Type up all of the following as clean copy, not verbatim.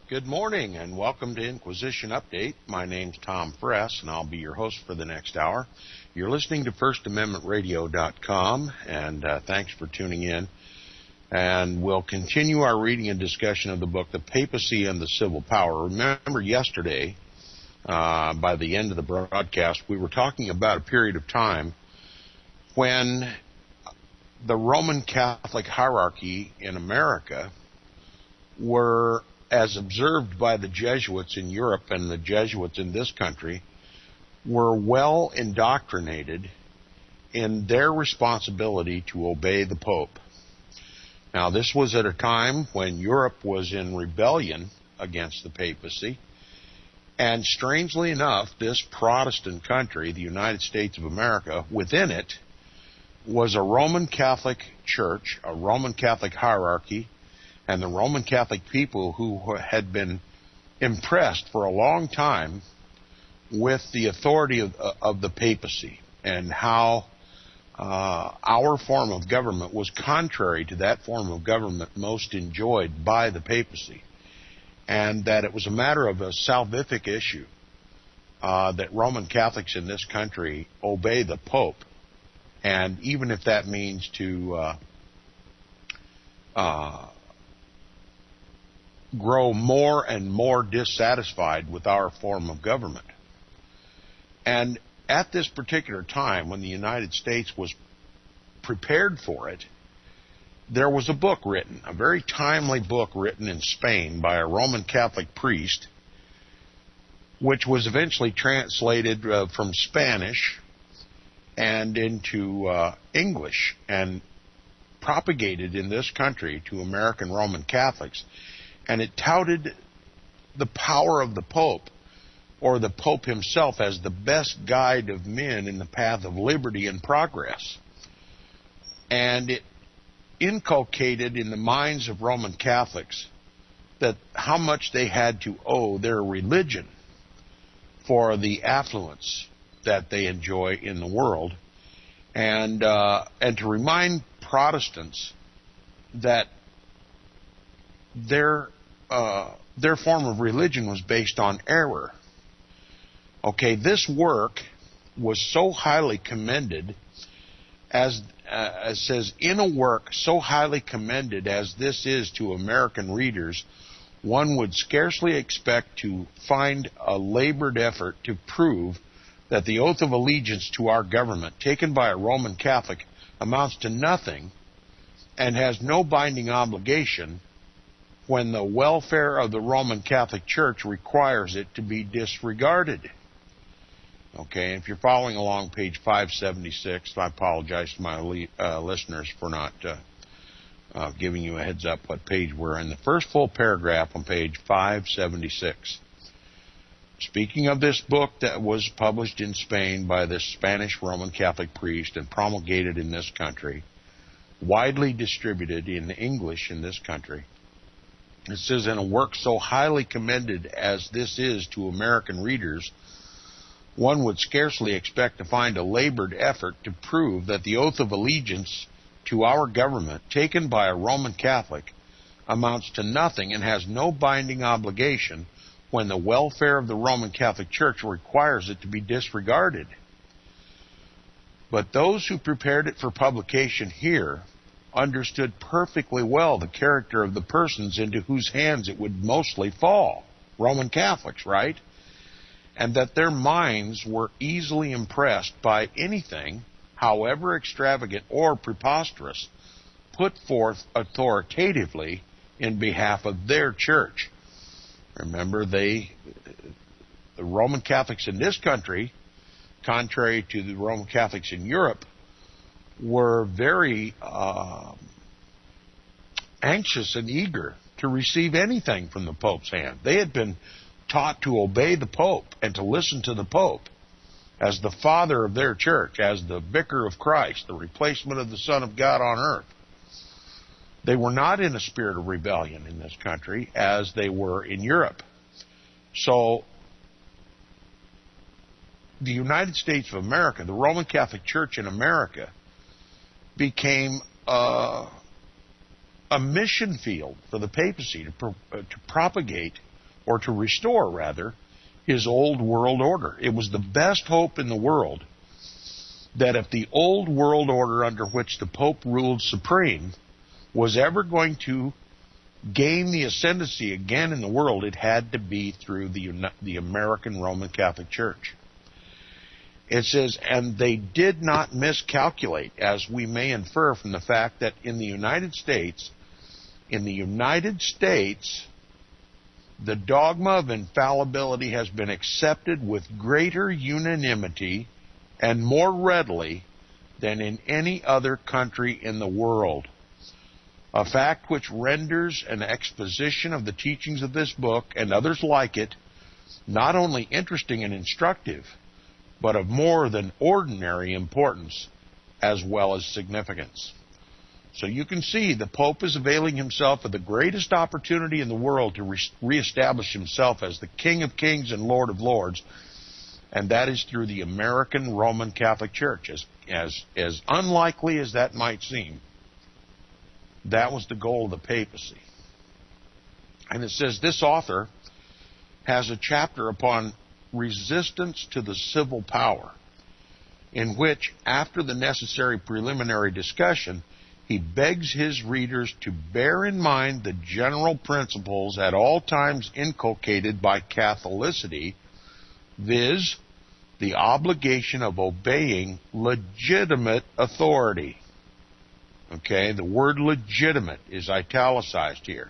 Good morning and welcome to Inquisition Update. My name's Tom Fress and I'll be your host for the next hour. You're listening to FirstAmendmentRadio.com and thanks for tuning in. And we'll continue our reading and discussion of the book, The Papacy and the Civil Power. Remember yesterday, by the end of the broadcast, we were talking about a period of time when the Roman Catholic hierarchy in America were, as observed by the Jesuits in Europe and the Jesuits in this country, were well indoctrinated in their responsibility to obey the Pope. Now, this was at a time when Europe was in rebellion against the papacy, and strangely enough, this Protestant country, the United States of America, within it was a Roman Catholic church, a Roman Catholic hierarchy, and the Roman Catholic people who had been impressed for a long time with the authority of the papacy and how our form of government was contrary to that form of government most enjoyed by the papacy, and that it was a matter of a salvific issue that Roman Catholics in this country obey the Pope, and even if that means to grow more and more dissatisfied with our form of government. And at this particular time, when the United States was prepared for it, there was a book written, a very timely book written in Spain by a Roman Catholic priest, which was eventually translated from Spanish and into English and propagated in this country to American Roman Catholics. And it touted the power of the Pope, or the Pope himself, as the best guide of men in the path of liberty and progress. And it inculcated in the minds of Roman Catholics that how much they had to owe their religion for the affluence that they enjoy in the world, and to remind Protestants that their form of religion was based on error. Okay, this work was so highly commended, as it says, in a work so highly commended as this is to American readers, one would scarcely expect to find a labored effort to prove that the oath of allegiance to our government taken by a Roman Catholic amounts to nothing and has no binding obligation when the welfare of the Roman Catholic Church requires it to be disregarded. Okay, if you're following along page 576, I apologize to my listeners for not giving you a heads up what page we're in. The first full paragraph on page 576. Speaking of this book that was published in Spain by this Spanish Roman Catholic priest and promulgated in this country, widely distributed in English in this country, it says, in a work so highly commended as this is to American readers, one would scarcely expect to find a labored effort to prove that the oath of allegiance to our government taken by a Roman Catholic amounts to nothing and has no binding obligation when the welfare of the Roman Catholic Church requires it to be disregarded. But those who prepared it for publication here understood perfectly well the character of the persons into whose hands it would mostly fall, Roman Catholics, right? And that their minds were easily impressed by anything, however extravagant or preposterous, put forth authoritatively in behalf of their church. Remember, the Roman Catholics in this country, contrary to the Roman Catholics in Europe, were very anxious and eager to receive anything from the Pope's hand. They had been taught to obey the Pope and to listen to the Pope as the father of their church, as the vicar of Christ, the replacement of the Son of God on earth. They were not in a spirit of rebellion in this country as they were in Europe. So the United States of America, the Roman Catholic Church in America, became a mission field for the papacy to propagate or to restore, rather, his old world order. It was the best hope in the world that if the old world order under which the Pope ruled supreme was ever going to gain the ascendancy again in the world, it had to be through the American Roman Catholic Church. It says, and they did not miscalculate, as we may infer from the fact that in the United States, the dogma of infallibility has been accepted with greater unanimity and more readily than in any other country in the world. A fact which renders an exposition of the teachings of this book and others like it not only interesting and instructive, but of more than ordinary importance as well as significance. So you can see the Pope is availing himself of the greatest opportunity in the world to reestablish himself as the King of Kings and Lord of Lords, and that is through the American Roman Catholic Church. As unlikely as that might seem, that was the goal of the papacy. And it says this author has a chapter upon resistance to the civil power, in which, after the necessary preliminary discussion, he begs his readers to bear in mind the general principles at all times inculcated by Catholicity, viz., the obligation of obeying legitimate authority. Okay, the word legitimate is italicized here.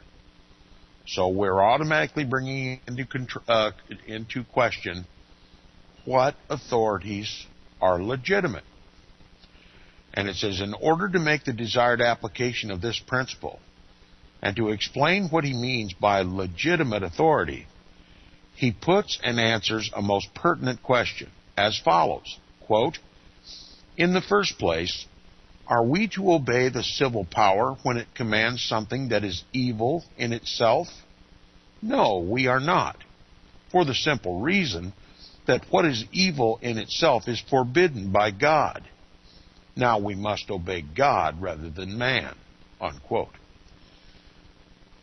So we're automatically bringing into question what authorities are legitimate. And it says, in order to make the desired application of this principle and to explain what he means by legitimate authority, he puts and answers a most pertinent question as follows, quote, in the first place, are we to obey the civil power when it commands something that is evil in itself? No, we are not, for the simple reason that what is evil in itself is forbidden by God. Now we must obey God rather than man, unquote.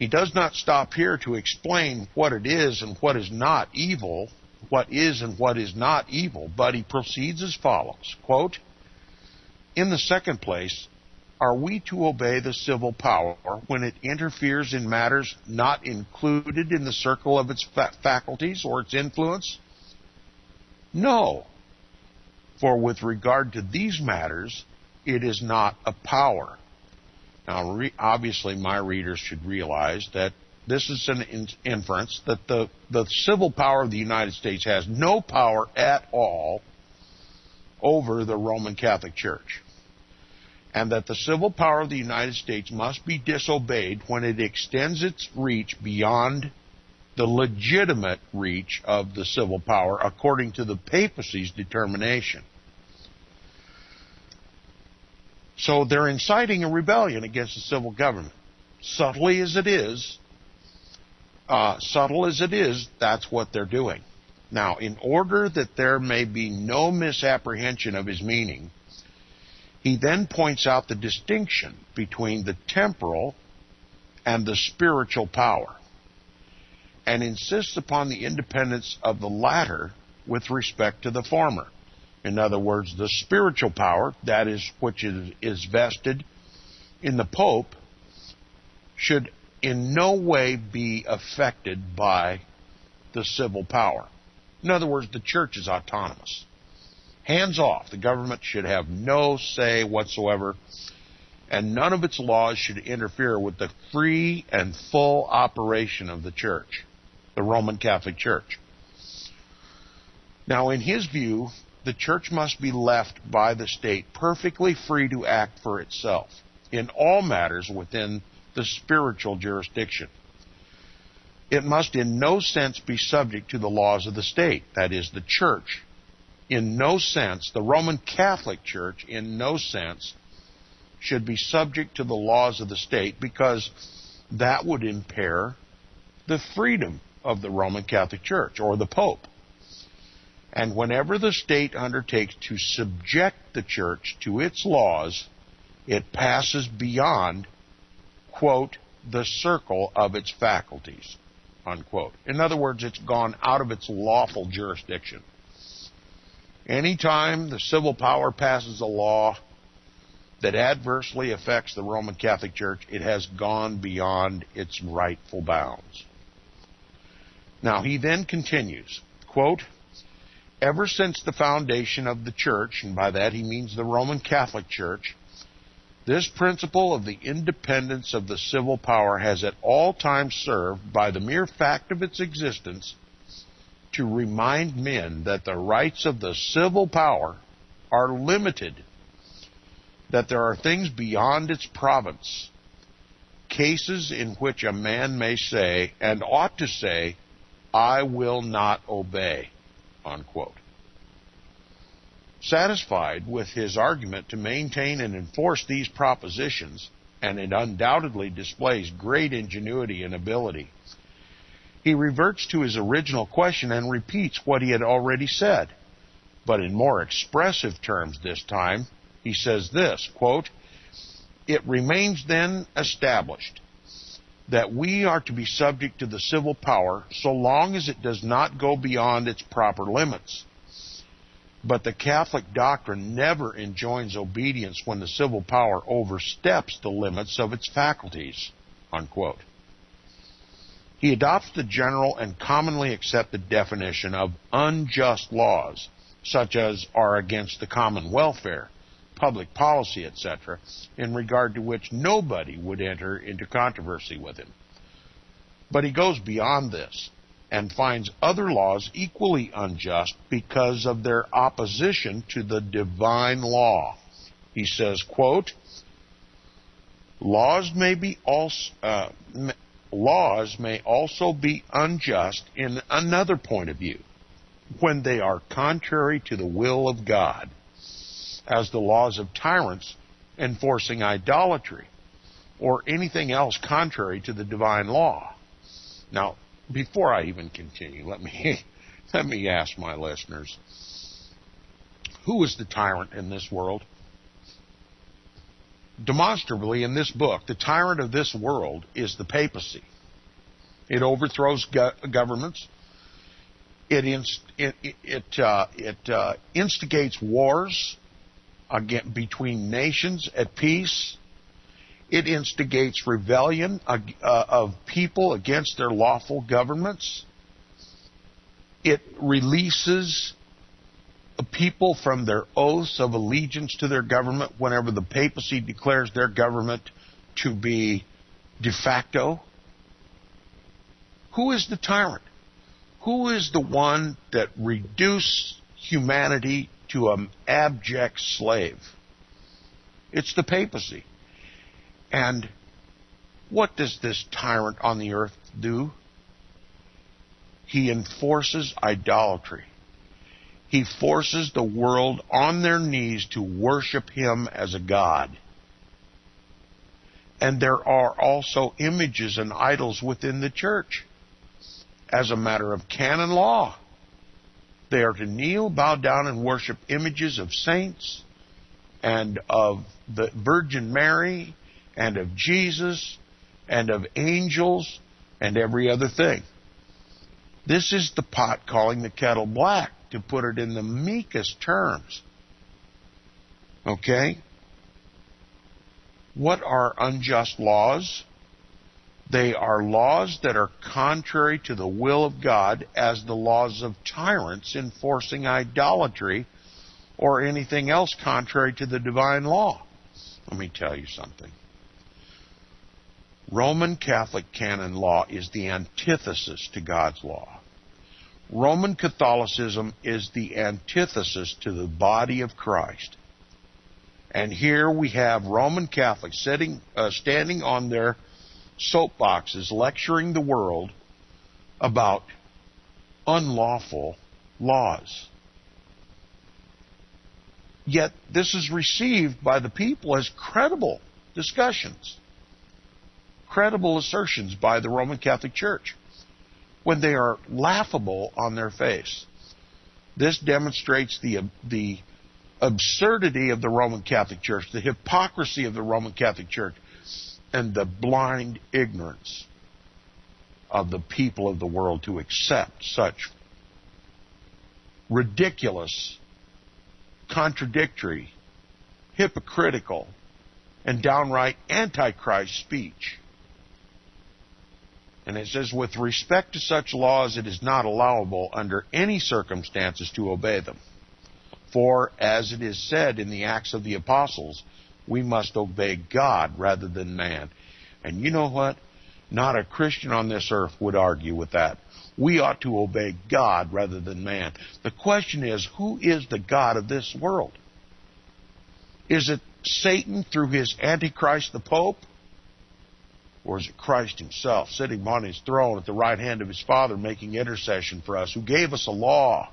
He does not stop here to explain what it is and what is not evil, what is and what is not evil, but he proceeds as follows, quote, in the second place, are we to obey the civil power when it interferes in matters not included in the circle of its faculties or its influence? No, for with regard to these matters, it is not a power. Now, obviously, my readers should realize that this is an inference that the civil power of the United States has no power at all over the Roman Catholic Church, and that the civil power of the United States must be disobeyed when it extends its reach beyond the legitimate reach of the civil power according to the papacy's determination. So they're inciting a rebellion against the civil government. Subtle as it is, that's what they're doing. Now, in order that there may be no misapprehension of his meaning, he then points out the distinction between the temporal and the spiritual power, and insists upon the independence of the latter with respect to the former. In other words, the spiritual power, that is, which is vested in the Pope, should in no way be affected by the civil power. In other words, the church is autonomous. Hands off. The government should have no say whatsoever, and none of its laws should interfere with the free and full operation of the church, the Roman Catholic Church. Now, in his view, the church must be left by the state perfectly free to act for itself in all matters within the spiritual jurisdiction. It must in no sense be subject to the laws of the state, that is, the church. In no sense, the Roman Catholic Church, in no sense, should be subject to the laws of the state, because that would impair the freedom of the Roman Catholic Church or the Pope. And whenever the state undertakes to subject the church to its laws, it passes beyond, quote, the circle of its faculties, unquote. In other words, it's gone out of its lawful jurisdiction. Anytime the civil power passes a law that adversely affects the Roman Catholic Church, it has gone beyond its rightful bounds. Now, he then continues, quote, ever since the foundation of the Church, and by that he means the Roman Catholic Church, this principle of the independence of the civil power has at all times served, by the mere fact of its existence, to remind men that the rights of the civil power are limited, that there are things beyond its province, cases in which a man may say, and ought to say, I will not obey, unquote. Satisfied with his argument to maintain and enforce these propositions, and it undoubtedly displays great ingenuity and ability, he reverts to his original question and repeats what he had already said, but in more expressive terms this time. He says this, quote, it remains then established that we are to be subject to the civil power so long as it does not go beyond its proper limits. But the Catholic doctrine never enjoins obedience when the civil power oversteps the limits of its faculties, unquote. He adopts the general and commonly accepted definition of unjust laws, such as are against the common welfare, public policy, etc., in regard to which nobody would enter into controversy with him. But he goes beyond this and finds other laws equally unjust because of their opposition to the divine law. He says, quote, laws may also be unjust in another point of view, when they are contrary to the will of God, as the laws of tyrants enforcing idolatry, or anything else contrary to the divine law. Now, before I even continue, let me ask my listeners, who is the tyrant in this world? Demonstrably, in this book, the tyrant of this world is the papacy. It overthrows governments. It instigates wars between nations at peace. It instigates rebellion of people against their lawful governments. It releases people from their oaths of allegiance to their government whenever the papacy declares their government to be de facto. Who is the tyrant? Who is the one that reduced humanity to an abject slave? It's the papacy. And what does this tyrant on the earth do? He enforces idolatry. He forces the world on their knees to worship him as a god. And there are also images and idols within the church. As a matter of canon law, they are to kneel, bow down, and worship images of saints and of the Virgin Mary and of Jesus and of angels and every other thing. This is the pot calling the kettle black, to put it in the meekest terms. Okay? What are unjust laws? They are laws that are contrary to the will of God, as the laws of tyrants enforcing idolatry or anything else contrary to the divine law. Let me tell you something. Roman Catholic canon law is the antithesis to God's law. Roman Catholicism is the antithesis to the body of Christ. And here we have Roman Catholics standing on their soapboxes lecturing the world about unlawful laws. Yet this is received by the people as credible discussions, credible assertions by the Roman Catholic Church, when they are laughable on their face. This demonstrates the absurdity of the Roman Catholic Church, the hypocrisy of the Roman Catholic Church, and the blind ignorance of the people of the world to accept such ridiculous, contradictory, hypocritical, and downright antichrist speech. And it says, with respect to such laws, it is not allowable under any circumstances to obey them. For, as it is said in the Acts of the Apostles, we must obey God rather than man. And you know what? Not a Christian on this earth would argue with that. We ought to obey God rather than man. The question is, who is the God of this world? Is it Satan through his Antichrist, the Pope? Or is it Christ himself sitting on his throne at the right hand of his Father making intercession for us, who gave us a law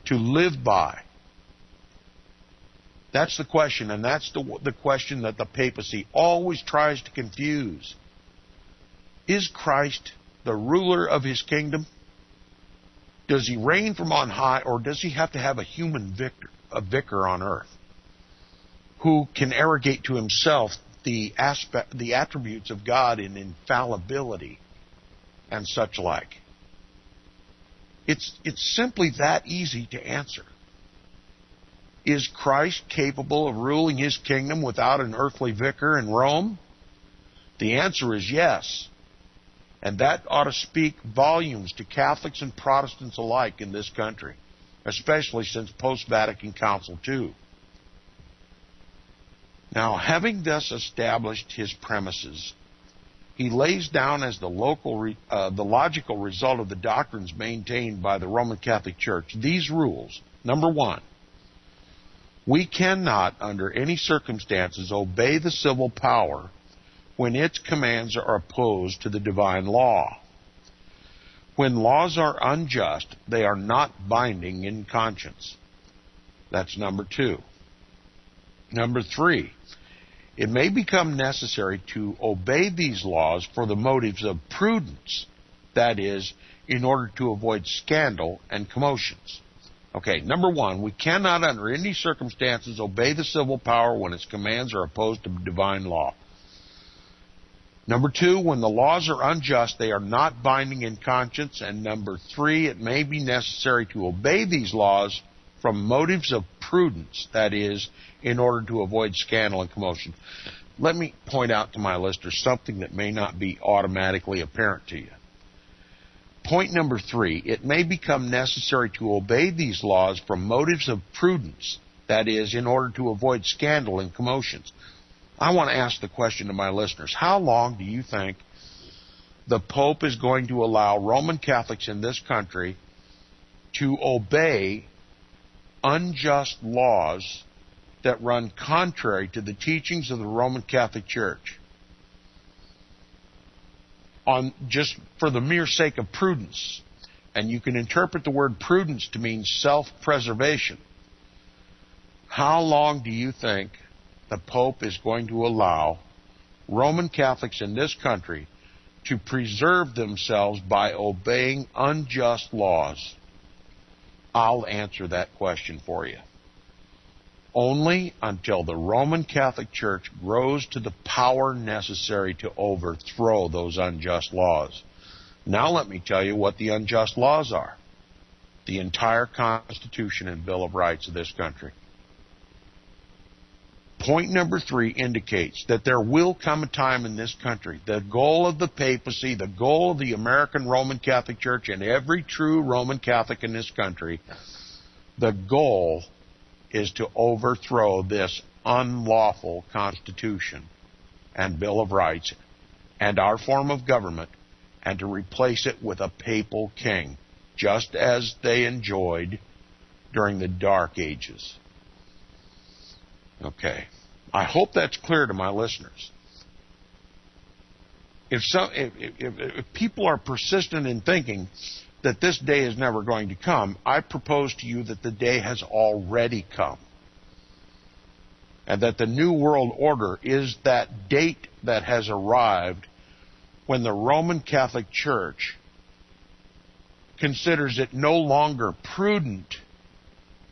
to live by? That's the question, and that's the question that the papacy always tries to confuse. Is Christ the ruler of his kingdom? Does he reign from on high, or does he have to have a human vicar on earth who can arrogate to himself the attributes of God in infallibility and such like? It's simply that easy to answer. Is Christ capable of ruling his kingdom without an earthly vicar in Rome? The answer is yes. And that ought to speak volumes to Catholics and Protestants alike in this country, especially since post-Vatican Council II. Now, having thus established his premises, he lays down as the logical result of the doctrines maintained by the Roman Catholic Church these rules. Number one, we cannot, under any circumstances, obey the civil power when its commands are opposed to the divine law. When laws are unjust, they are not binding in conscience. That's number two. Number three, it may become necessary to obey these laws for the motives of prudence, that is, in order to avoid scandal and commotions. Okay, number one, we cannot under any circumstances obey the civil power when its commands are opposed to divine law. Number two, when the laws are unjust, they are not binding in conscience. And number three, it may be necessary to obey these laws from motives of prudence, that is, in order to avoid scandal and commotion. Let me point out to my listeners something that may not be automatically apparent to you. Point number three, it may become necessary to obey these laws from motives of prudence, that is, in order to avoid scandal and commotions. I want to ask the question to my listeners, how long do you think the Pope is going to allow Roman Catholics in this country to obey unjust laws that run contrary to the teachings of the Roman Catholic Church, on just for the mere sake of prudence? And you can interpret the word prudence to mean self-preservation. How long do you think the Pope is going to allow Roman Catholics in this country to preserve themselves by obeying unjust laws? I'll answer that question for you. Only until the Roman Catholic Church grows to the power necessary to overthrow those unjust laws. Now let me tell you what the unjust laws are. The entire Constitution and Bill of Rights of this country. Point number three indicates that there will come a time in this country, the goal of the papacy, the goal of the American Roman Catholic Church and every true Roman Catholic in this country, the goal is to overthrow this unlawful Constitution and Bill of Rights and our form of government, and to replace it with a papal king, just as they enjoyed during the Dark Ages. Okay. I hope that's clear to my listeners. If people are persistent in thinking that this day is never going to come, I propose to you that the day has already come. And that the New World Order is that date that has arrived when the Roman Catholic Church considers it no longer prudent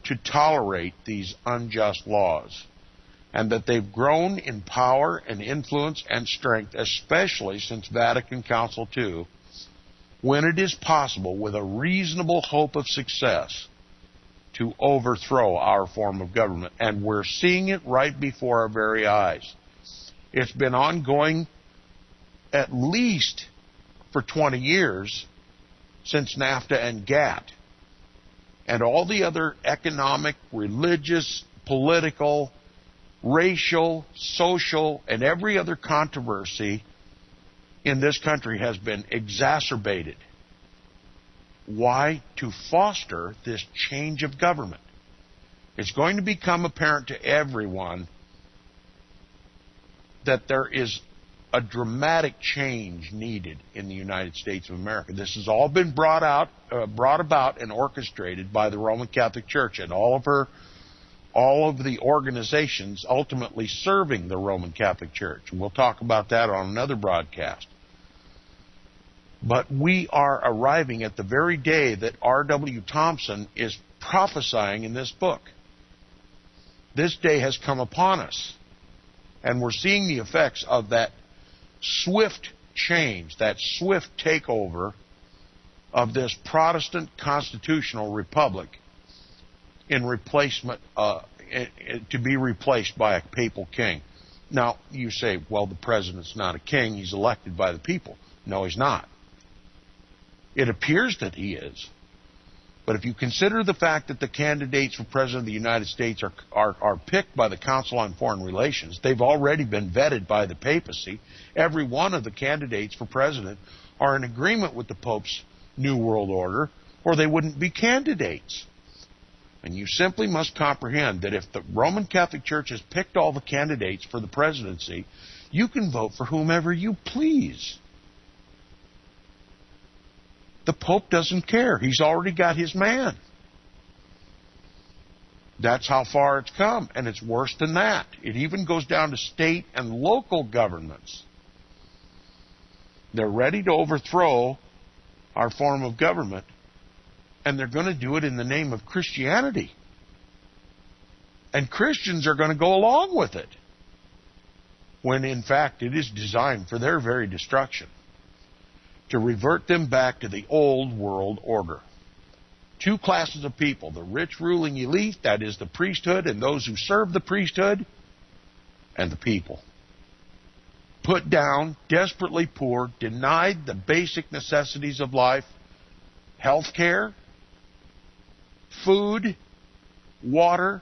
to tolerate these unjust laws. and that they've grown in power and influence and strength, especially since Vatican Council II, when it is possible, with a reasonable hope of success, to overthrow our form of government. And we're seeing it right before our very eyes. It's been ongoing at least for 20 years since NAFTA and GATT. And all the other economic, religious, political, racial, social, and every other controversy in this country has been exacerbated. Why? To foster this change of government. It's going to become apparent to everyone that there is a dramatic change needed in the United States of America. This has all been brought about and orchestrated by the Roman Catholic Church and all of the organizations ultimately serving the Roman Catholic Church. And we'll talk about that on another broadcast. But we are arriving at the very day that R.W. Thompson is prophesying in this book. This day has come upon us, and we're seeing the effects of that swift change, that swift takeover of this Protestant constitutional republic in replacement, to be replaced by a papal king. Now, you say, well, the president's not a king, he's elected by the people. No, he's not. It appears that he is. But if you consider the fact that the candidates for President of the United States are picked by the Council on Foreign Relations, they've already been vetted by the Papacy. Every one of the candidates for president are in agreement with the Pope's New World Order, or they wouldn't be candidates. And you simply must comprehend that if the Roman Catholic Church has picked all the candidates for the presidency, you can vote for whomever you please. The Pope doesn't care. He's already got his man. That's how far it's come, and it's worse than that. It even goes down to state and local governments. They're ready to overthrow our form of government, and they're going to do it in the name of Christianity. And Christians are going to go along with it, when in fact it is designed for their very destruction, to revert them back to the old world order. Two classes of people, the rich ruling elite, that is the priesthood, and those who serve the priesthood, and the people. Put down, desperately poor, denied the basic necessities of life, health care, food, water.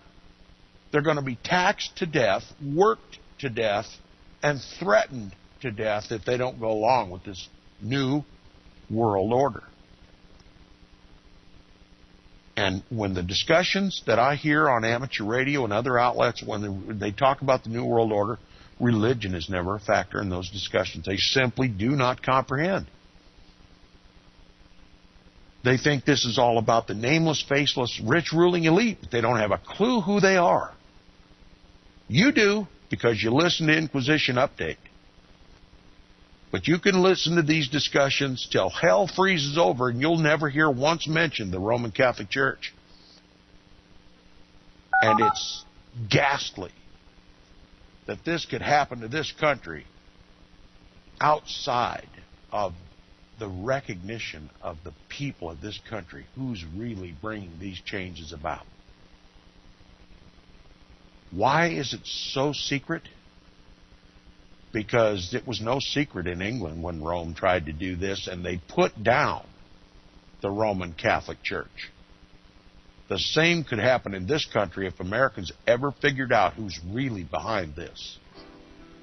They're going to be taxed to death, worked to death, and threatened to death if they don't go along with this new world order. And when the discussions that I hear on amateur radio and other outlets, when they talk about the new world order, religion is never a factor in those discussions. They simply do not comprehend. They think this is all about the nameless, faceless, rich ruling elite, but they don't have a clue who they are. You do, because you listen to Inquisition Update. But you can listen to these discussions till hell freezes over, and you'll never hear once mentioned the Roman Catholic Church. And it's ghastly that this could happen to this country outside of the recognition of the people of this country who's really bringing these changes about. Why is it so secret? Because it was no secret in England when Rome tried to do this, and they put down the Roman Catholic Church. The same could happen in this country if Americans ever figured out who's really behind this.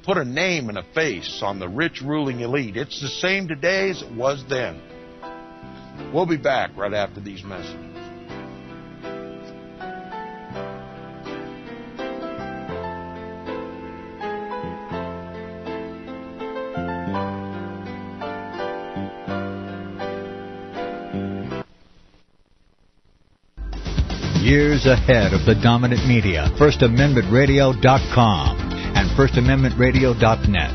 Put a name and a face on the rich ruling elite. It's the same today as it was then. We'll be back right after these messages. Years ahead of the dominant media, FirstAmendmentRadio.com and FirstAmendmentRadio.net.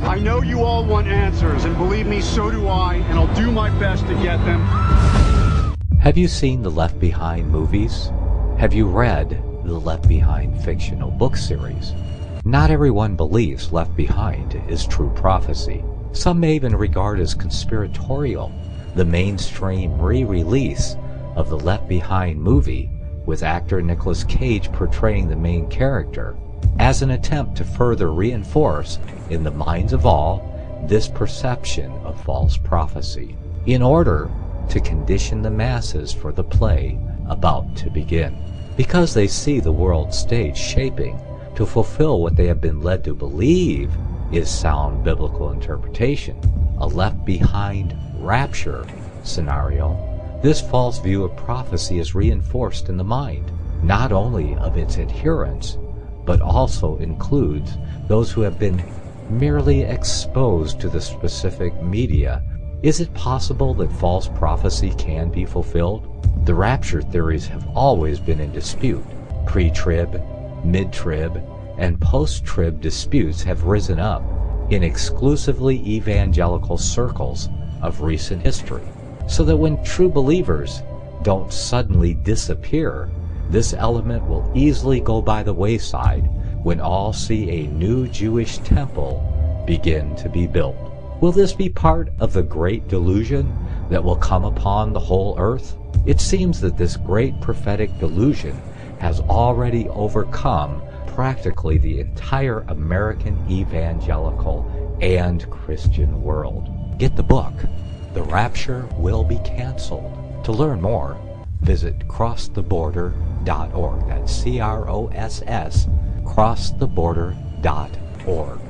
I know you all want answers, and believe me, so do I, and I'll do my best to get them. Have you seen the Left Behind movies? Have you read the Left Behind fictional book series. Not everyone believes Left Behind is true prophecy. Some may even regard as conspiratorial the mainstream re-release of the Left Behind movie with actor Nicolas Cage portraying the main character as an attempt to further reinforce in the minds of all this perception of false prophecy in order to condition the masses for the play about to begin. Because they see the world stage shaping to fulfill what they have been led to believe is sound biblical interpretation, a Left Behind rapture scenario, this false view of prophecy is reinforced in the mind, not only of its adherents, but also includes those who have been merely exposed to the specific media. Is it possible that false prophecy can be fulfilled? The rapture theories have always been in dispute. Pre-trib, mid-trib, and post-trib disputes have risen up in exclusively evangelical circles of recent history, so that when true believers don't suddenly disappear, this element will easily go by the wayside when all see a new Jewish temple begin to be built. Will this be part of the great delusion that will come upon the whole earth? It seems that this great prophetic delusion has already overcome practically the entire American evangelical and Christian world. Get the book, The Rapture Will Be Canceled. To learn more, visit crosstheborder.org. That's CROSS, crosstheborder.org.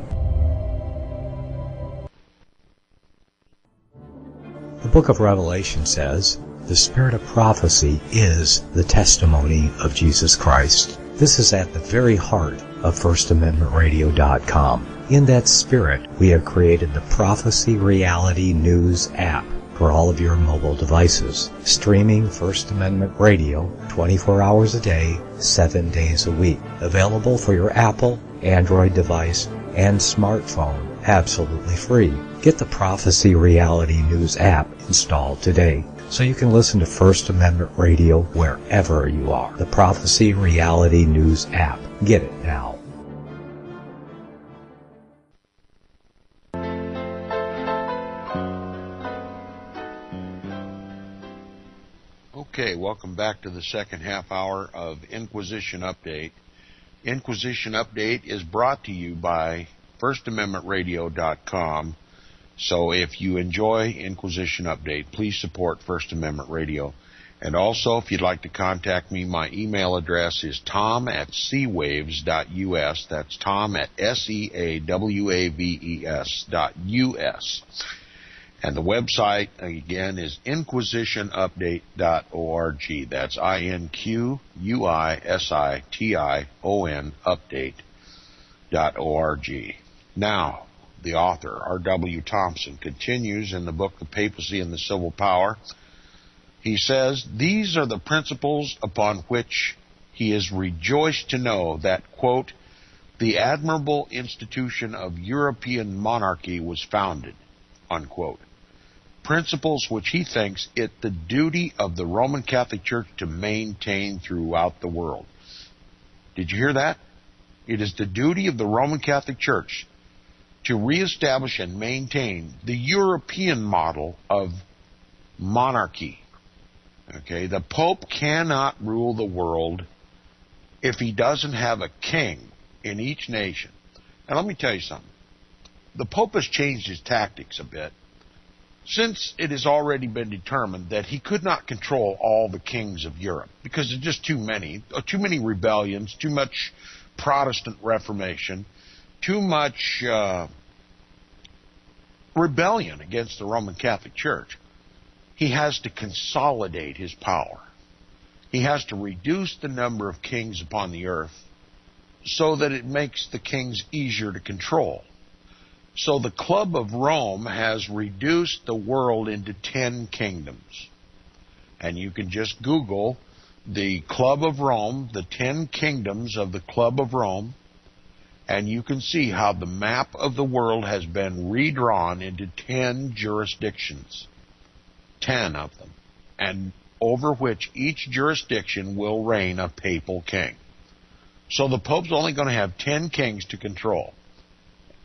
The book of Revelation says, the spirit of prophecy is the testimony of Jesus Christ. This is at the very heart of FirstAmendmentRadio.com. In that spirit, we have created the Prophecy Reality News app for all of your mobile devices, streaming First Amendment Radio 24 hours a day, 7 days a week. Available for your Apple, Android device, and smartphone, absolutely free. Get the Prophecy Reality News app installed today, so you can listen to First Amendment Radio wherever you are. The Prophecy Reality News app. Get it now. Okay, welcome back to the second half hour of Inquisition Update. Inquisition Update is brought to you by FirstAmendmentRadio.com. So if you enjoy Inquisition Update, please support First Amendment Radio. And also, if you'd like to contact me, my email address is tom@seawaves.us. That's tom@seawaves.us. And the website, again, is inquisitionupdate.org. That's INQUISITION update.org. Now, the author, R.W. Thompson, continues in the book The Papacy and the Civil Power. He says, these are the principles upon which he is rejoiced to know that, quote, the admirable institution of European monarchy was founded, unquote. Principles which he thinks it the duty of the Roman Catholic Church to maintain throughout the world. Did you hear that? It is the duty of the Roman Catholic Church to reestablish and maintain the European model of monarchy. Okay, the Pope cannot rule the world if he doesn't have a king in each nation. And let me tell you something. The Pope has changed his tactics a bit, since it has already been determined that he could not control all the kings of Europe, because there's just too many rebellions, too much Protestant Reformation, too much rebellion against the Roman Catholic Church. He has to consolidate his power. He has to reduce the number of kings upon the earth so that it makes the kings easier to control. So the Club of Rome has reduced the world into 10 kingdoms. And you can just Google the Club of Rome, the 10 kingdoms of the Club of Rome, and you can see how the map of the world has been redrawn into 10 jurisdictions. 10 of them. And over which each jurisdiction will reign a papal king. So the Pope's only going to have 10 kings to control.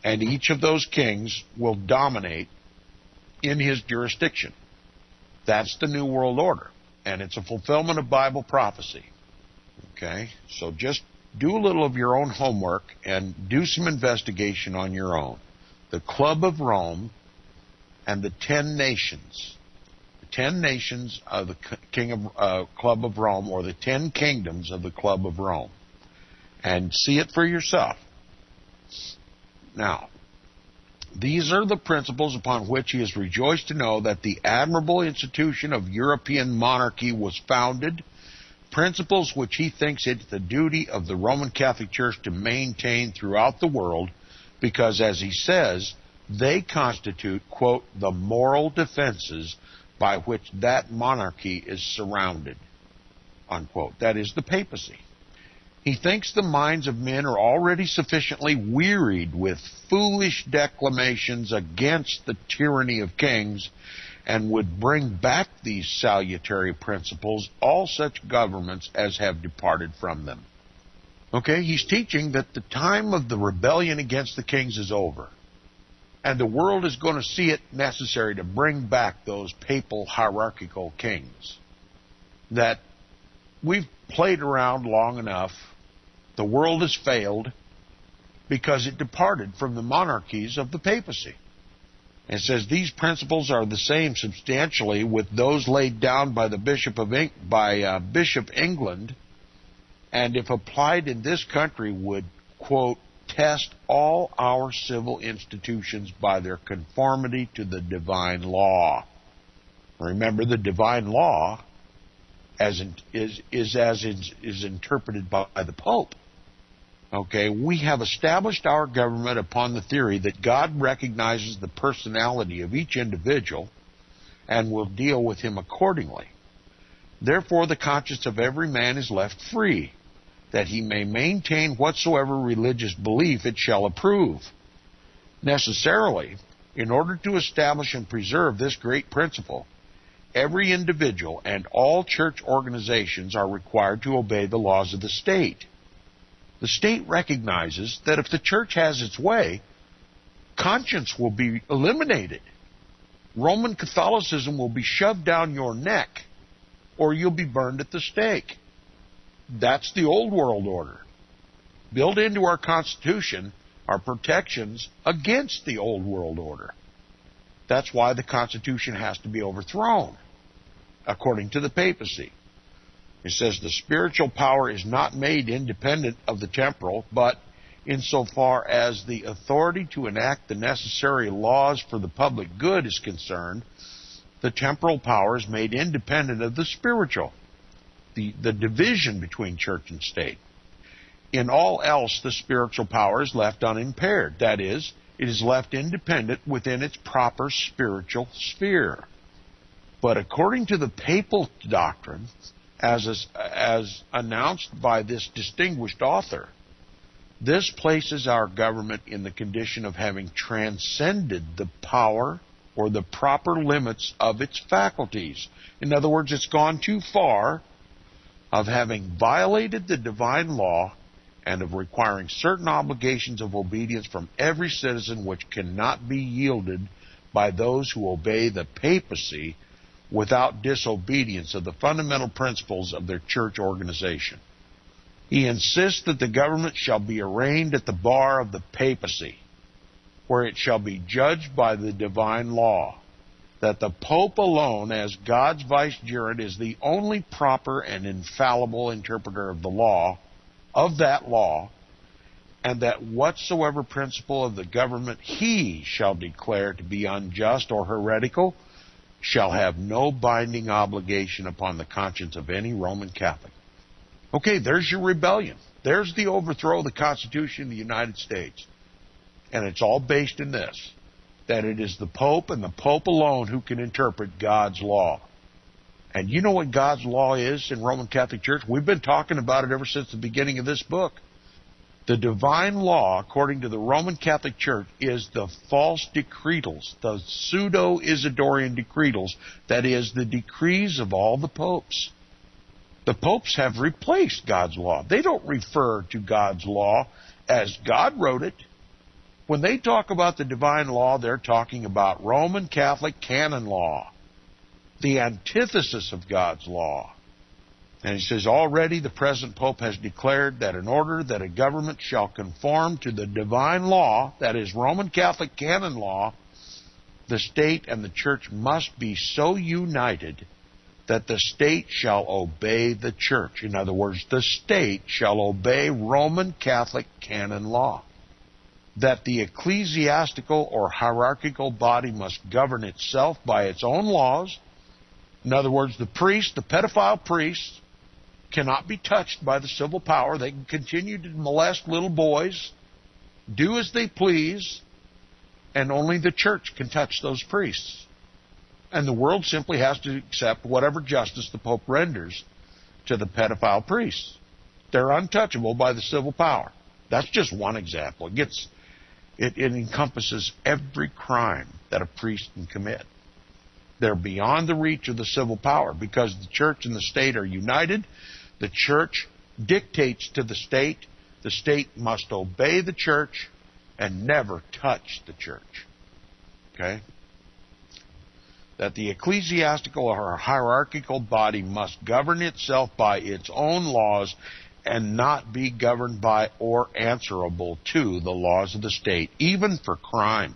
And each of those kings will dominate in his jurisdiction. That's the New World Order. And it's a fulfillment of Bible prophecy. Okay? So just do a little of your own homework and do some investigation on your own. The Club of Rome and the 10 nations. The 10 nations of the Club of Rome, or the 10 kingdoms of the Club of Rome. And see it for yourself. Now, these are the principles upon which he is rejoiced to know that the admirable institution of European monarchy was founded, principles which he thinks it the duty of the Roman Catholic Church to maintain throughout the world, because, as he says, they constitute, quote, the moral defenses by which that monarchy is surrounded, unquote. That is the papacy. He thinks the minds of men are already sufficiently wearied with foolish declamations against the tyranny of kings, and would bring back these salutary principles all such governments as have departed from them. Okay, he's teaching that the time of the rebellion against the kings is over, and the world is going to see it necessary to bring back those papal hierarchical kings. That we've played around long enough. The world has failed because it departed from the monarchies of the papacy. It says these principles are the same substantially with those laid down by the Bishop England, and if applied in this country would, quote, test all our civil institutions by their conformity to the divine law. Remember, the divine law is interpreted by the Pope. Okay, we have established our government upon the theory that God recognizes the personality of each individual and will deal with him accordingly. Therefore, the conscience of every man is left free, that he may maintain whatsoever religious belief it shall approve. Necessarily, in order to establish and preserve this great principle, every individual and all church organizations are required to obey the laws of the state. The state recognizes that if the church has its way, conscience will be eliminated. Roman Catholicism will be shoved down your neck, or you'll be burned at the stake. That's the old world order. Built into our Constitution are protections against the old world order. That's why the Constitution has to be overthrown, according to the papacy. It says the spiritual power is not made independent of the temporal, but insofar as the authority to enact the necessary laws for the public good is concerned, the temporal power is made independent of the spiritual, the division between church and state. In all else, the spiritual power is left unimpaired. That is, it is left independent within its proper spiritual sphere. But according to the papal doctrine, as announced by this distinguished author, this places our government in the condition of having transcended the power or the proper limits of its faculties. In other words, it's gone too far of having violated the divine law and of requiring certain obligations of obedience from every citizen which cannot be yielded by those who obey the papacy without disobedience of the fundamental principles of their church organization. He insists that the government shall be arraigned at the bar of the papacy, where it shall be judged by the divine law, that the Pope alone, as God's vicegerent, is the only proper and infallible interpreter of the law, of that law, and that whatsoever principle of the government he shall declare to be unjust or heretical shall have no binding obligation upon the conscience of any Roman Catholic. Okay, there's your rebellion. There's the overthrow of the Constitution of the United States. And it's all based in this, that it is the Pope and the Pope alone who can interpret God's law. And you know what God's law is in Roman Catholic Church? We've been talking about it ever since the beginning of this book. The divine law, according to the Roman Catholic Church, is the false decretals, the pseudo-Isidorian decretals, that is, the decrees of all the popes. The popes have replaced God's law. They don't refer to God's law as God wrote it. When they talk about the divine law, they're talking about Roman Catholic canon law, the antithesis of God's law. And he says, already the present pope has declared that in order that a government shall conform to the divine law, that is Roman Catholic canon law, the state and the church must be so united that the state shall obey the church. In other words, the state shall obey Roman Catholic canon law. That the ecclesiastical or hierarchical body must govern itself by its own laws. In other words, the priest, the pedophile priests, cannot be touched by the civil power. They can continue to molest little boys, do as they please, and only the church can touch those priests. And the world simply has to accept whatever justice the Pope renders to the pedophile priests. They're untouchable by the civil power. That's just one example. It encompasses every crime that a priest can commit. They're beyond the reach of the civil power because the church and the state are united. The church dictates to the state. The state must obey the church and never touch the church. Okay? That the ecclesiastical or hierarchical body must govern itself by its own laws and not be governed by or answerable to the laws of the state, even for crime.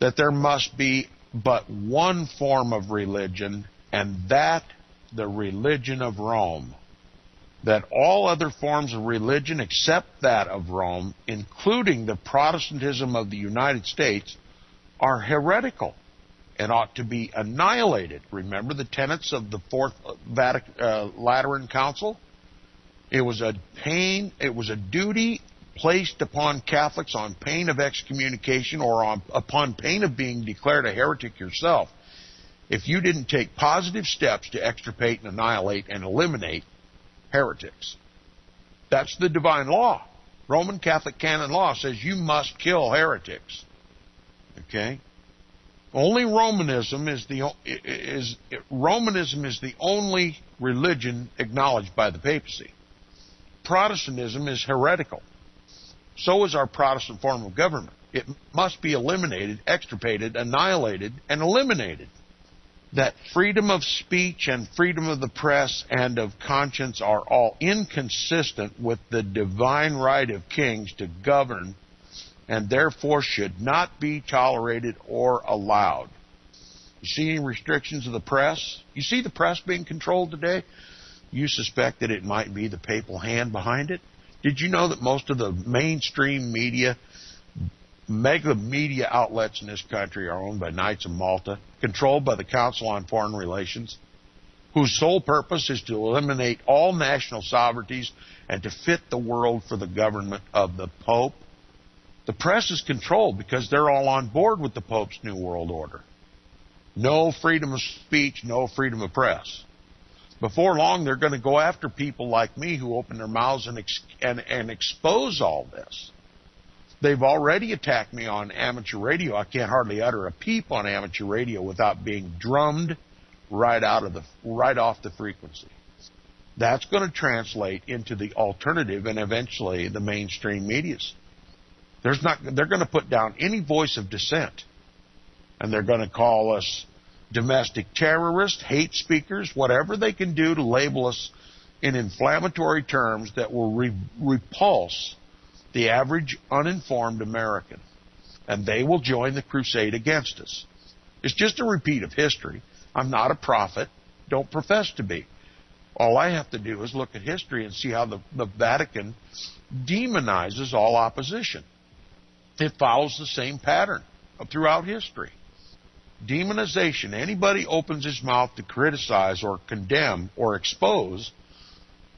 That there must be but one form of religion, and that the religion of Rome. That all other forms of religion except that of Rome, including the Protestantism of the United States, are heretical and ought to be annihilated. Remember the tenets of the Fourth Lateran Council? It was a duty placed upon Catholics on pain of excommunication or upon pain of being declared a heretic yourself if you didn't take positive steps to extirpate and annihilate and eliminate heretics. That's the divine law. Roman Catholic canon law says you must kill heretics. Okay? Only Romanism is the only religion acknowledged by the papacy. Protestantism is heretical. So is our Protestant form of government. It must be eliminated, extirpated, annihilated, and eliminated. That freedom of speech and freedom of the press and of conscience are all inconsistent with the divine right of kings to govern, and therefore should not be tolerated or allowed. You see any restrictions of the press? You see the press being controlled today? You suspect that it might be the papal hand behind it? Did you know that most of the mainstream media, mega media outlets in this country are owned by Knights of Malta, controlled by the Council on Foreign Relations, whose sole purpose is to eliminate all national sovereignties and to fit the world for the government of the Pope? The press is controlled because they're all on board with the Pope's New World Order. No freedom of speech, no freedom of press. Before long, they're going to go after people like me who open their mouths and expose all this. They've already attacked me on amateur radio. I can't hardly utter a peep on amateur radio without being drummed right off the frequency. That's going to translate into the alternative and eventually the mainstream medias. They're going to put down any voice of dissent, and they're going to call us domestic terrorists, hate speakers, whatever they can do to label us in inflammatory terms that will repulse the average uninformed American. And they will join the crusade against us. It's just a repeat of history. I'm not a prophet. Don't profess to be. All I have to do is look at history and see how the Vatican demonizes all opposition. It follows the same pattern throughout history. Demonization. Anybody opens his mouth to criticize or condemn or expose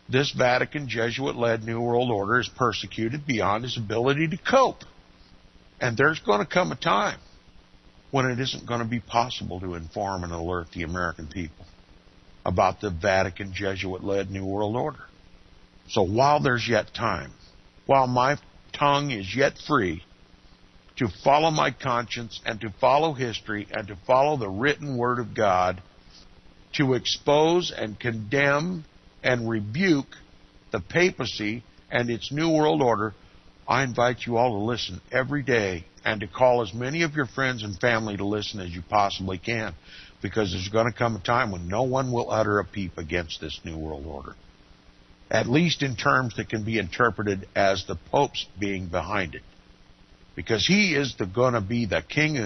this Vatican Jesuit-led New World Order is persecuted beyond his ability to cope. And there's going to come a time when it isn't going to be possible to inform and alert the American people about the Vatican Jesuit-led New World Order. So while there's yet time, while my tongue is yet free to follow my conscience and to follow history and to follow the written Word of God, to expose and condemn and rebuke the papacy and its New World Order, I invite you all to listen every day and to call as many of your friends and family to listen as you possibly can, because there's going to come a time when no one will utter a peep against this New World Order, at least in terms that can be interpreted as the Pope's being behind it, because he is going to be the King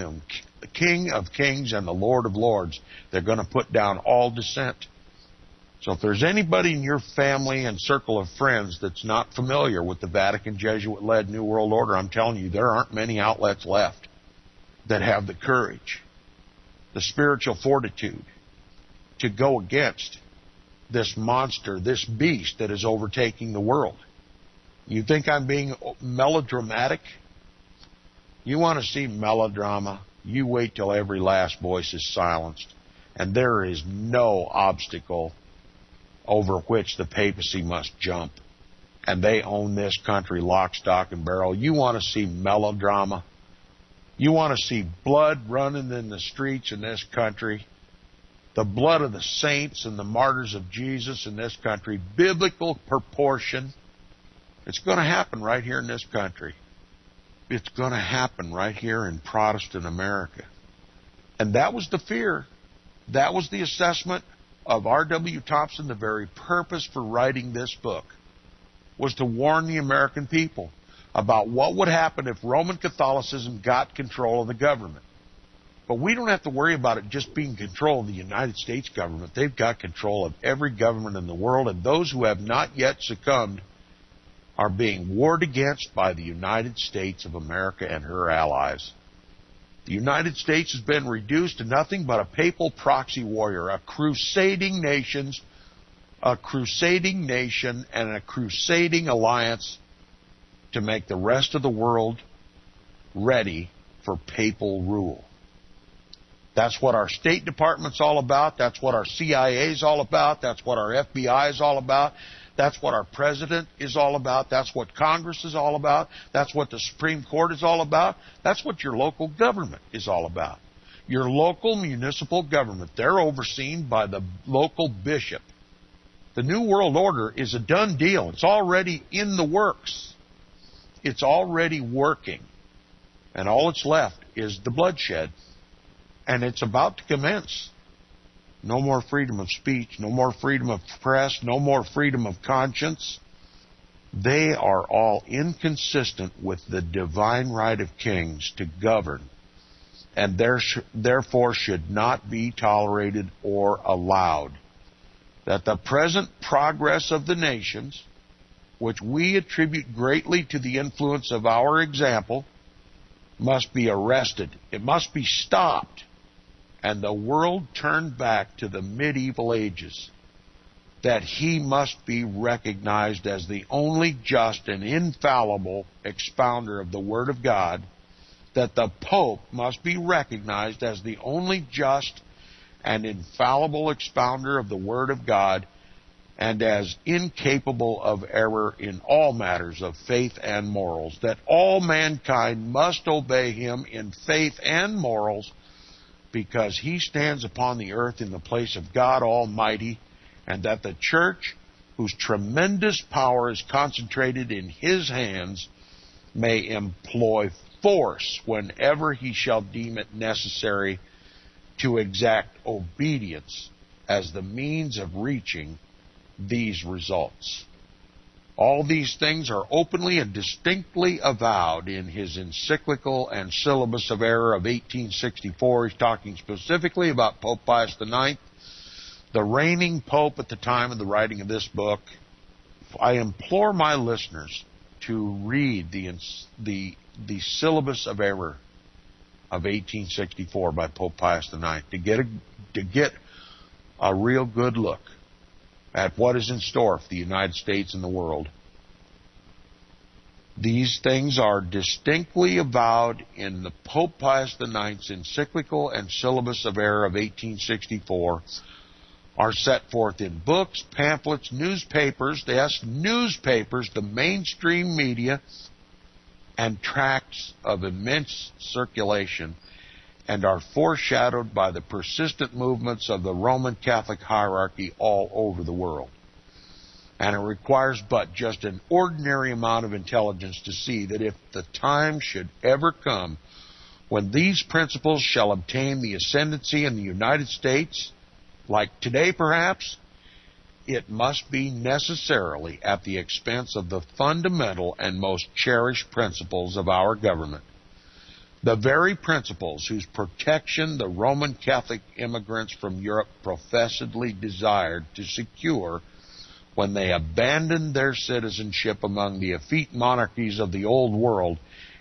of Kings and the Lord of Lords. They're going to put down all dissent. So if there's anybody in your family and circle of friends that's not familiar with the Vatican Jesuit-led New World Order, I'm telling you, there aren't many outlets left that have the courage, the spiritual fortitude to go against this monster, this beast that is overtaking the world. You think I'm being melodramatic? You want to see melodrama? You wait till every last voice is silenced, and there is no obstacle over which the papacy must jump, and they own this country lock, stock, and barrel. You want to see melodrama? You want to see blood running in the streets in this country, the blood of the saints and the martyrs of Jesus in this country, biblical proportion? It's going to happen right here in this country. It's going to happen right here in Protestant America. And that was the fear. That was the assessment of R.W. Thompson. The very purpose for writing this book was to warn the American people about what would happen if Roman Catholicism got control of the government. But we don't have to worry about it just being control of the United States government. They've got control of every government in the world, and those who have not yet succumbed are being warred against by the United States of America and her allies. The United States has been reduced to nothing but a papal proxy warrior, a crusading nation and a crusading alliance to make the rest of the world ready for papal rule. That's what our State Department's all about. That's what our CIA is all about. That's what our FBI is all about. That's what our president is all about. That's what Congress is all about. That's what the Supreme Court is all about. That's what your local government is all about. Your local municipal government, they're overseen by the local bishop. The New World Order is a done deal. It's already in the works. It's already working. And all that's left is the bloodshed. And it's about to commence. No more freedom of speech, no more freedom of press, no more freedom of conscience. They are all inconsistent with the divine right of kings to govern, and therefore should not be tolerated or allowed. That the present progress of the nations, which we attribute greatly to the influence of our example, must be arrested. It must be stopped, and the world turned back to the medieval ages. That he must be recognized as the only just and infallible expounder of the Word of God. That the Pope must be recognized as the only just and infallible expounder of the Word of God, and as incapable of error in all matters of faith and morals. That all mankind must obey him in faith and morals, because he stands upon the earth in the place of God Almighty, and that the church, whose tremendous power is concentrated in his hands, may employ force whenever he shall deem it necessary to exact obedience as the means of reaching these results. All these things are openly and distinctly avowed in his encyclical and syllabus of error of 1864. He's talking specifically about Pope Pius IX, the reigning pope at the time of the writing of this book. I implore my listeners to read the syllabus of error of 1864 by Pope Pius IX to get a real good look at what is in store for the United States and the world. These things are distinctly avowed in the Pope Pius IX's encyclical and syllabus of error of 1864, are set forth in books, pamphlets, newspapers, the mainstream media, and tracts of immense circulation. and are foreshadowed by the persistent movements of the Roman Catholic hierarchy all over the world. And it requires but just an ordinary amount of intelligence to see that if the time should ever come when these principles shall obtain the ascendancy in the United States, like today perhaps, it must be necessarily at the expense of the fundamental and most cherished principles of our government. The very principles whose protection the Roman Catholic immigrants from Europe professedly desired to secure when they abandoned their citizenship among the effete monarchies of the Old World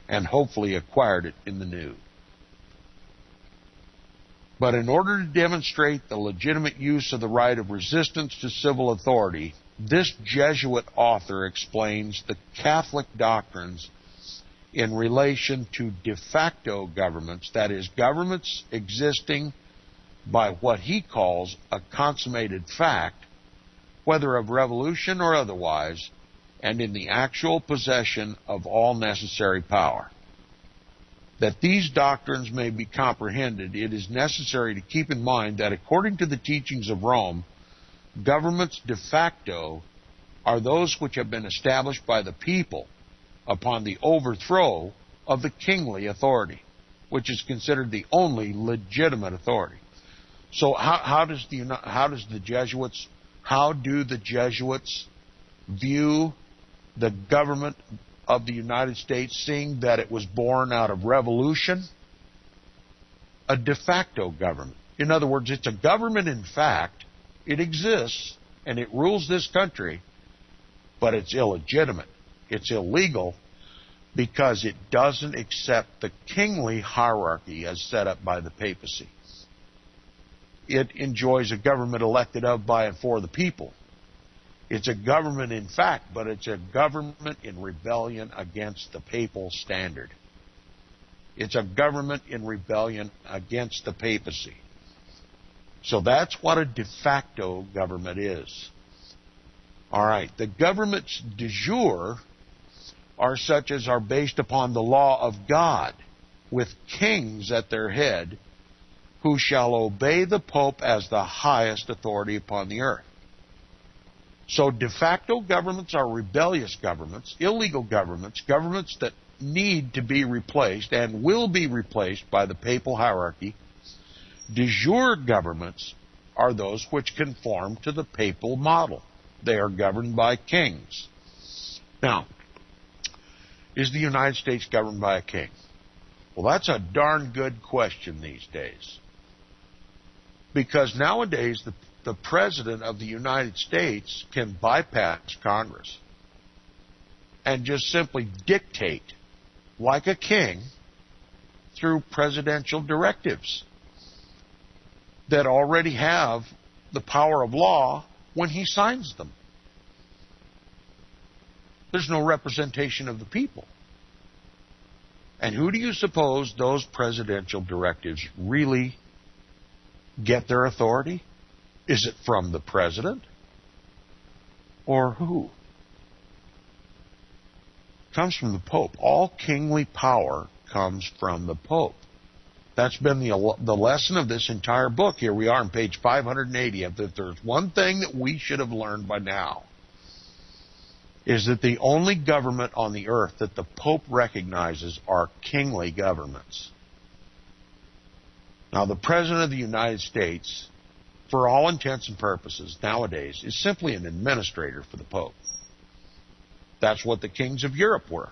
and hopefully acquired it in the New. But in order to demonstrate the legitimate use of the right of resistance to civil authority, this Jesuit author explains the Catholic doctrines in relation to de facto governments, that is, governments existing by what he calls a consummated fact, whether of revolution or otherwise, and in the actual possession of all necessary power. That these doctrines may be comprehended, it is necessary to keep in mind that according to the teachings of Rome, governments de facto are those which have been established by the people upon the overthrow of the kingly authority, which is considered the only legitimate authority. So how do the Jesuits view the government of the United States, seeing that it was born out of revolution? A de facto government. In other words, it's a government in fact. It exists and it rules this country, but it's illegitimate. It's illegal because it doesn't accept the kingly hierarchy as set up by the papacy. It enjoys a government elected of, by, and for the people. It's a government in fact, but it's a government in rebellion against the papal standard. It's a government in rebellion against the papacy. So that's what a de facto government is. All right, the governments de jure are such as are based upon the law of God, with kings at their head, who shall obey the Pope as the highest authority upon the earth. So de facto governments are rebellious governments, illegal governments, governments that need to be replaced and will be replaced by the papal hierarchy. De jure governments are those which conform to the papal model. They are governed by kings. Now, is the United States governed by a king? Well, that's a darn good question these days. Because nowadays, the President of the United States can bypass Congress and just simply dictate, like a king, through presidential directives that already have the power of law when he signs them. There's no representation of the people. And who do you suppose those presidential directives really get their authority? Is it from the president? Or who? It comes from the Pope. All kingly power comes from the Pope. That's been the lesson of this entire book. Here we are on page 580. If there's one thing that we should have learned by now, is that the only government on the earth that the Pope recognizes are kingly governments. Now, the President of the United States, for all intents and purposes nowadays, is simply an administrator for the Pope. That's what the kings of Europe were,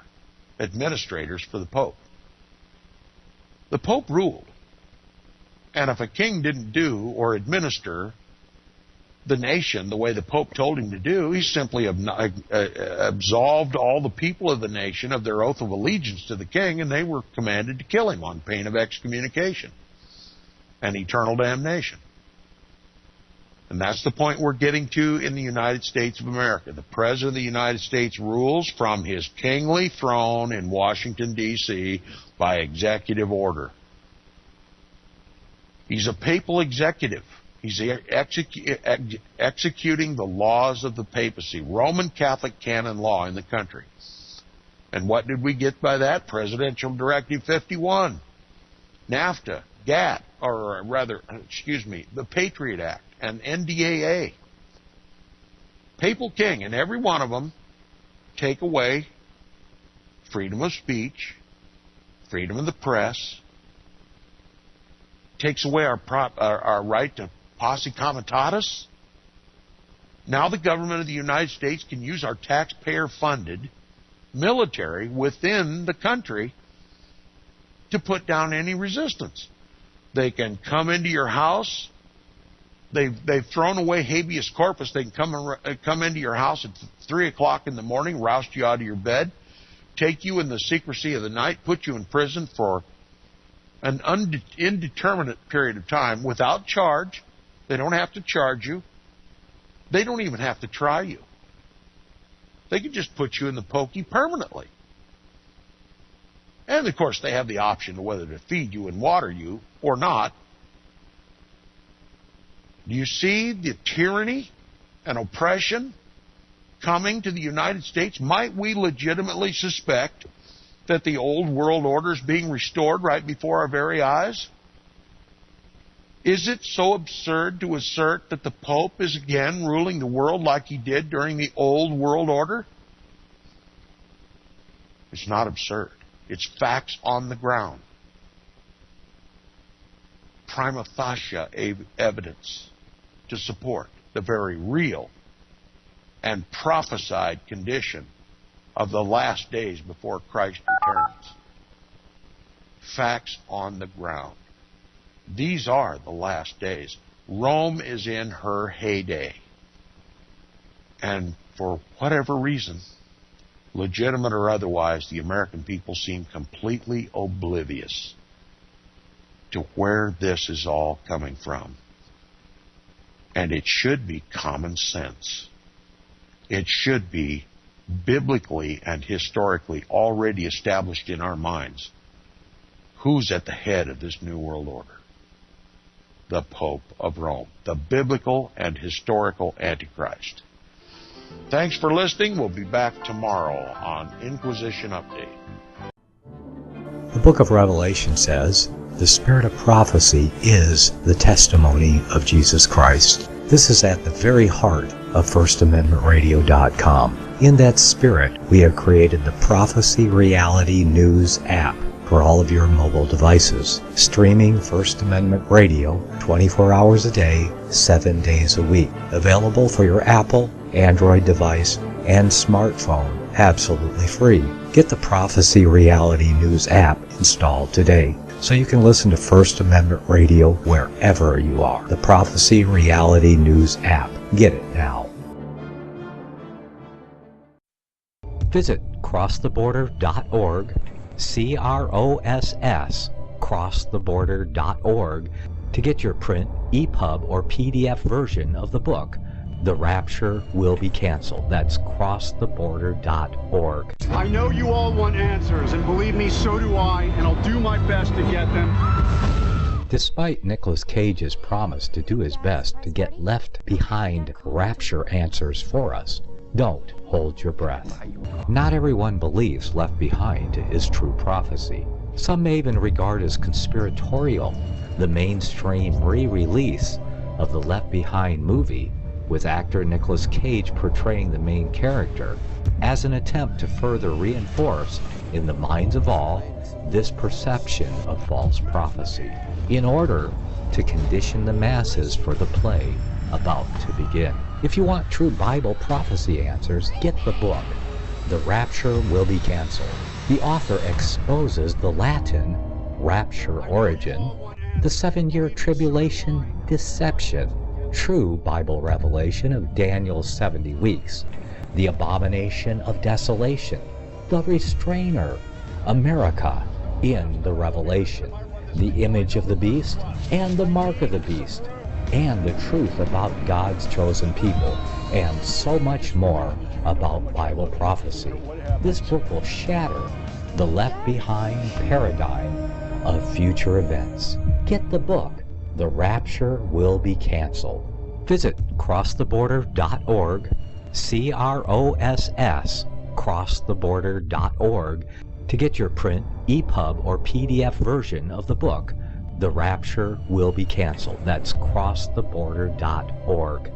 administrators for the Pope. The Pope ruled. And if a king didn't do or administer the nation the way the Pope told him to do, he simply absolved all the people of the nation of their oath of allegiance to the king, and they were commanded to kill him on pain of excommunication and eternal damnation. And that's the point we're getting to in the United States of America. The President of the United States rules from his kingly throne in Washington, D.C. by executive order. He's a papal executive. He's executing the laws of the papacy, Roman Catholic canon law in the country. And what did we get by that? Presidential Directive 51. NAFTA, GATT, or rather, the Patriot Act and NDAA. Papal king, and every one of them take away freedom of speech, freedom of the press, takes away our right to posse comitatus. Now the government of the United States can use our taxpayer-funded military within the country to put down any resistance. They can come into your house. They've thrown away habeas corpus. They can come into your house at 3 o'clock in the morning, roust you out of your bed, take you in the secrecy of the night, put you in prison for an indeterminate period of time without charge. They don't have to charge you. They don't even have to try you. They can just put you in the pokey permanently. And, of course, they have the option of whether to feed you and water you or not. Do you see the tyranny and oppression coming to the United States? Might we legitimately suspect that the old world order is being restored right before our very eyes? Is it so absurd to assert that the Pope is again ruling the world like he did during the old world order? It's not absurd. It's facts on the ground. Prima facie evidence to support the very real and prophesied condition of the last days before Christ returns. Facts on the ground. These are the last days. Rome is in her heyday. And for whatever reason, legitimate or otherwise, the American people seem completely oblivious to where this is all coming from. And it should be common sense. It should be biblically and historically already established in our minds. Who's at the head of this New World Order? The Pope of Rome, the biblical and historical Antichrist. Thanks for listening. We'll be back tomorrow on Inquisition Update. The book of Revelation says, the spirit of prophecy is the testimony of Jesus Christ. This is at the very heart of FirstAmendmentRadio.com. In that spirit, we have created the Papacy Reality News app for all of your mobile devices, streaming First Amendment Radio 24 hours a day, 7 days a week. Available for your Apple, Android device, and smartphone, absolutely free. Get the Papacy Reality News app installed today, so you can listen to First Amendment Radio wherever you are. The Papacy Reality News app. Get it now. Visit crosstheborder.org, crosstheborder.org, to get your print, EPUB, or PDF version of the book, The Rapture Will Be Canceled. That's crosstheborder.org. I know you all want answers, and believe me, so do I, and I'll do my best to get them. Despite Nicolas Cage's promise to do his best to get left behind rapture answers for us, don't hold your breath. Not everyone believes Left Behind is true prophecy. Some may even regard as conspiratorial the mainstream re-release of the Left Behind movie, with actor Nicolas Cage portraying the main character, as an attempt to further reinforce in the minds of all this perception of false prophecy, in order to condition the masses for the play about to begin. If you want true Bible prophecy answers, get the book, The Rapture Will Be Canceled. The author exposes the Latin rapture origin, the 7-year tribulation deception, true Bible revelation of Daniel's 70 weeks, the abomination of desolation, the restrainer, America in the Revelation, the image of the beast and the mark of the beast, and the truth about God's chosen people, and so much more about Bible prophecy. This book will shatter the Left Behind paradigm of future events. Get the book, The Rapture Will Be Canceled. Visit crosstheborder.org, crosstheborder.org, to get your print, EPUB, or PDF version of the book, the rapture will be canceled. That's crosstheborder.org.